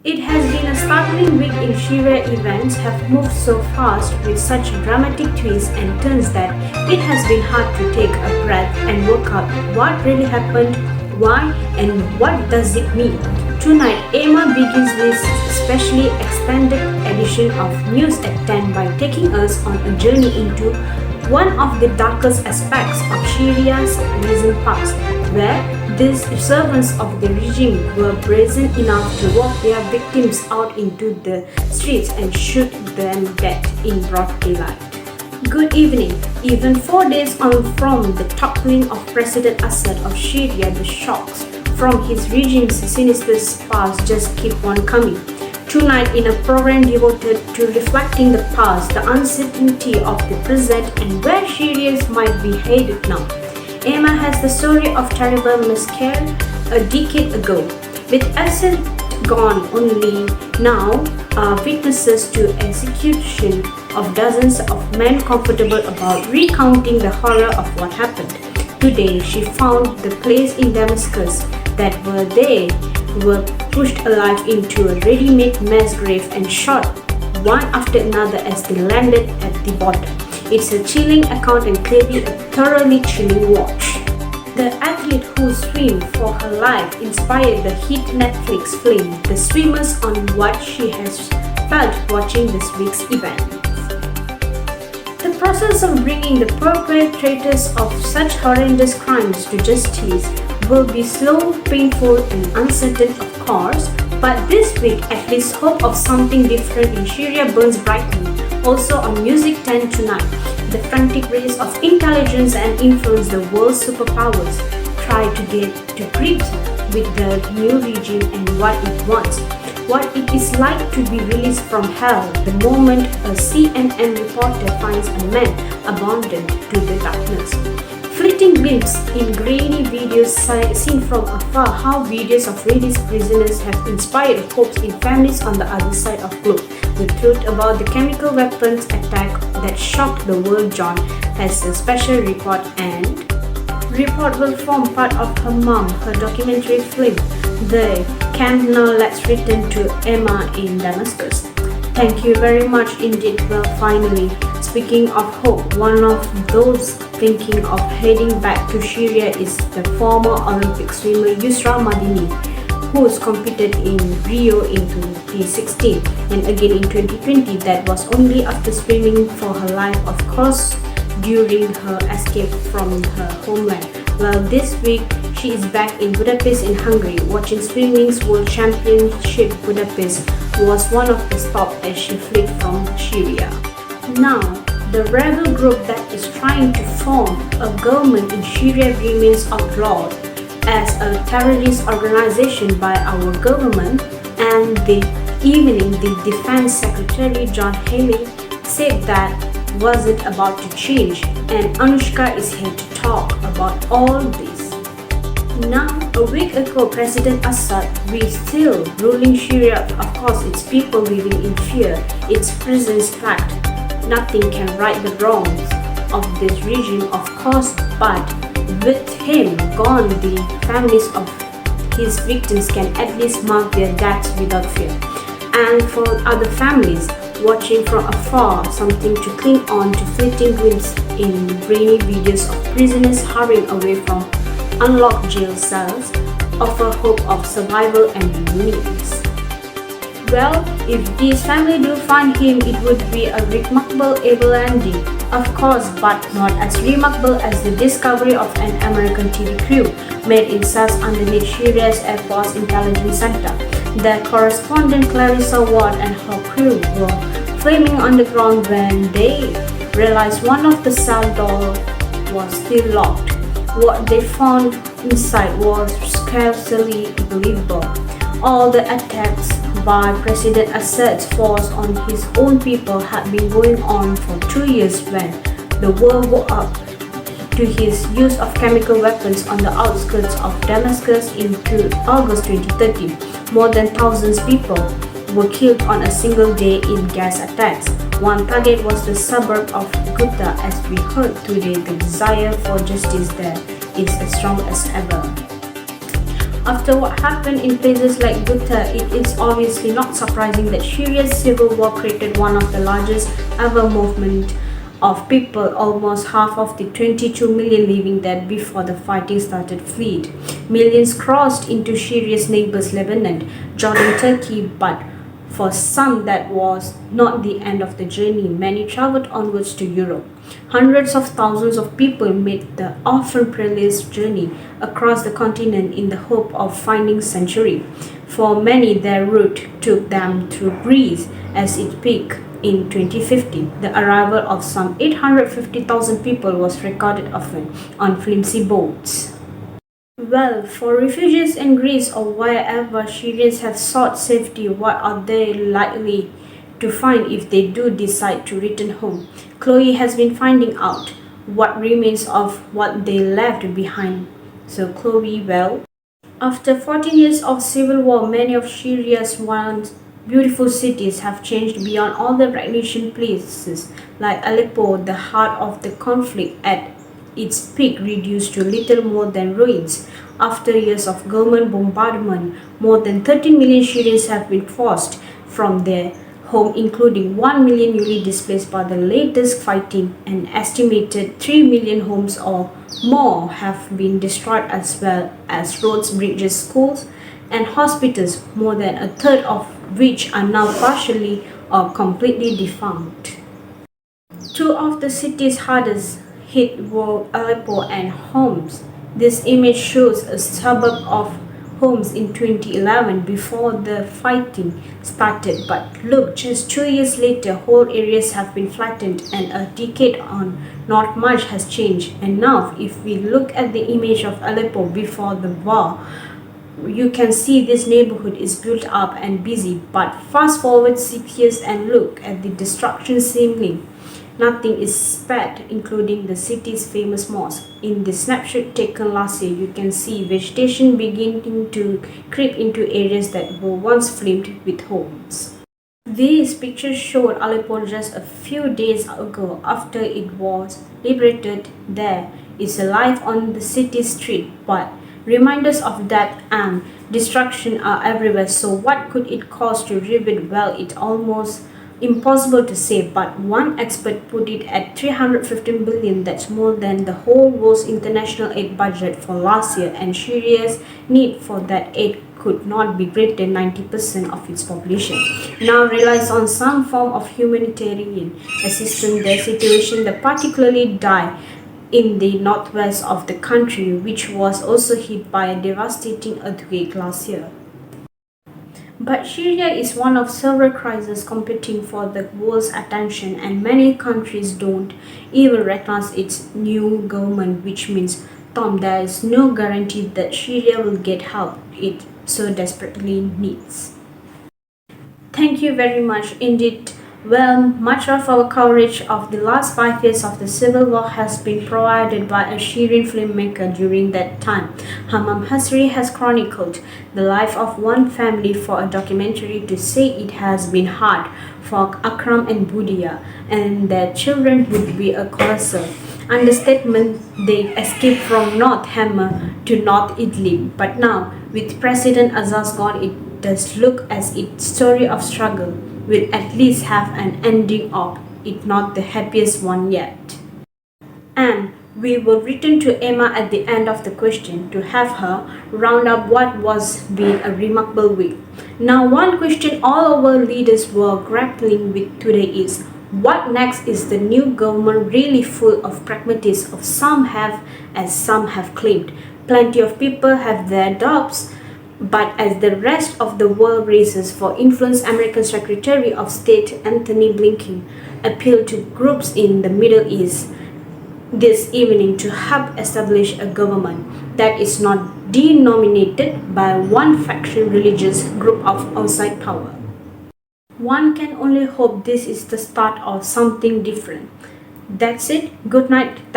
It has been a startling week in Syria. Events have moved so fast with such dramatic twists and turns that it has been hard to take a breath and work out what really happened, why, and what does it mean. Tonight, Emma begins this specially extended edition of News at 10 by taking us on a journey into one of the darkest aspects of Syria's recent past, where these servants of the regime were brazen enough to walk their victims out into the streets and shoot them dead in broad daylight. Good evening. Even 4 days on from the toppling of President Assad of Syria, the shocks from his regime's sinister past just keep on coming. Tonight, in a program devoted to reflecting the past, the uncertainty of the present, and where Syrians might be headed now, Emma has the story of terrible massacre a decade ago. With Assad gone, only now are witnesses to execution of dozens of men comfortable about recounting the horror of what happened. Today, she found the place in Damascus that were they were pushed alive into a ready-made mass grave and shot one after another as they landed at the bottom. It's a chilling account and clearly a thoroughly chilling watch. The athlete who swam for her life inspired the hit Netflix film The Swimmers on what she has felt watching this week's event. The process of bringing the perpetrators of such horrendous crimes to justice will be slow, painful, and uncertain, of course, but this week at least hope of something different in Syria burns brightly. Also on Music 10 tonight, the frantic race of intelligence and influence the world's superpowers try to get to grips with the new regime and what it wants. What it is like to be released from hell the moment a CNN reporter finds a man abandoned to the darkness. Fleeting glimpse in grainy videos seen from afar how videos of released prisoners have inspired hopes in families on the other side of globe. The truth about the chemical weapons attack that shocked the world. John has a special report and report will form part of her mom, her documentary film, The Camp Now Let's Return to Emma in Damascus. Thank you very much indeed. Well, finally, speaking of hope, one of those thinking of heading back to Syria is the former Olympic swimmer Yusra Madini, who's competed in Rio in 2016 and again in 2020. That was only after swimming for her life, of course, during her escape from her homeland. Well, this week she is back in Budapest in Hungary. Watching Swimming's World Championship Budapest was one of the stops as she fled from Syria. Now, the rebel group that is trying to form a government in Syria remains outlawed as a terrorist organization by our government, and the evening the Defense Secretary John Haley said that wasn't about to change, and Anushka is here to talk about all this. Now, a week ago, President Assad was still ruling Syria. Of course, its people living in fear, its prisons packed. Nothing can right the wrongs of this regime, of course, but with him gone, the families of his victims can at least mark their deaths without fear. And for other families, watching from afar, something to cling on to fleeting glimpses in grainy videos of prisoners hurrying away from unlocked jail cells, offer hope of survival and release. Well, if this family do find him, it would be a remarkable able ending, of course, but not as remarkable as the discovery of an American TV crew made in cells underneath Syria's Air Force Intelligence Center. The correspondent Clarissa Ward and her crew were flaming on the ground when they realized one of the cell doors was still locked. What they found inside was scarcely believable. All the attacks by President Assad's force on his own people had been going on for 2 years when the world woke up to his use of chemical weapons on the outskirts of Damascus in August 2013. More than thousands of people were killed on a single day in gas attacks. One target was the suburb of Ghouta. As we heard today, the desire for justice there is as strong as ever. After what happened in places like Ghouta, it is obviously not surprising that Syria's civil war created one of the largest ever movement of people, almost half of the 22 million living there before the fighting started fled. Millions crossed into Syria's neighbors Lebanon, Jordan, Turkey, but for some that was not the end of the journey. Many traveled onwards to Europe. Hundreds of thousands of people made the often perilous journey across the continent in the hope of finding sanctuary. For many, their route took them through Greece as it peaked in 2015. The arrival of some 850,000 people was recorded often on flimsy boats. Well, for refugees in Greece or wherever Syrians have sought safety, what are they likely to find if they do decide to return home? Chloe has been finding out what remains of what they left behind. So Chloe, well, after 14 years of civil war, many of Syria's once beautiful cities have changed beyond all the recognition. Places like Aleppo, the heart of the conflict, at its peak reduced to little more than ruins. After years of government bombardment, more than 13 million Syrians have been forced from their home, including 1 million newly displaced by the latest fighting. An estimated 3 million homes or more have been destroyed, as well as roads, bridges, schools, and hospitals, more than a third of which are now partially or completely defunct. Two of the city's hardest hit were Aleppo and Homs. This image shows a suburb of Homs in 2011 before the fighting started, but look, just 2 years later, whole areas have been flattened and a decade on, not much has changed. And now, if we look at the image of Aleppo before the war, you can see this neighborhood is built up and busy, but fast forward 6 years and look at the destruction seemingly. Nothing is spared, including the city's famous mosque. In the snapshot taken last year, you can see vegetation beginning to creep into areas that were once flamed with homes. These pictures showed Aleppo just a few days ago after it was liberated. There is a life on the city street, but reminders of death and destruction are everywhere. So what could it cost to rebuild? Well, it's almost impossible to say, but one expert put it at 315 billion. That's more than the whole world's international aid budget for last year, and Syria's need for that aid could not be greater than 90% of its population. Now relies on some form of humanitarian assistance. The situation that particularly dire in the northwest of the country, which was also hit by a devastating earthquake last year. But Syria is one of several crises competing for the world's attention, and many countries don't even recognize its new government, which means, Tom, there is no guarantee that Syria will get help it so desperately needs. Thank you very much indeed. Well, much of our coverage of the last 5 years of the civil war has been provided by a Syrian filmmaker during that time. Hammam Hasri has chronicled the life of one family for a documentary to say it has been hard for Akram and Budia and their children would be a colossal understatement. They escaped from North Hama to North Idlib, but now, with President Azaz gone, it does look as its story of struggle will at least have an ending up, if not the happiest one yet. And we will return to Emma at the end of the question to have her round up what was been a remarkable week. Now, one question all our leaders were grappling with today is, what next? Is the new government really full of pragmatism? Some have, as some have claimed. Plenty of people have their doubts. But as the rest of the world races for influence, American Secretary of State Anthony Blinken appealed to groups in the Middle East this evening to help establish a government that is not denominated by one faction religious group of outside power. One can only hope this is the start of something different. That's it. Good night.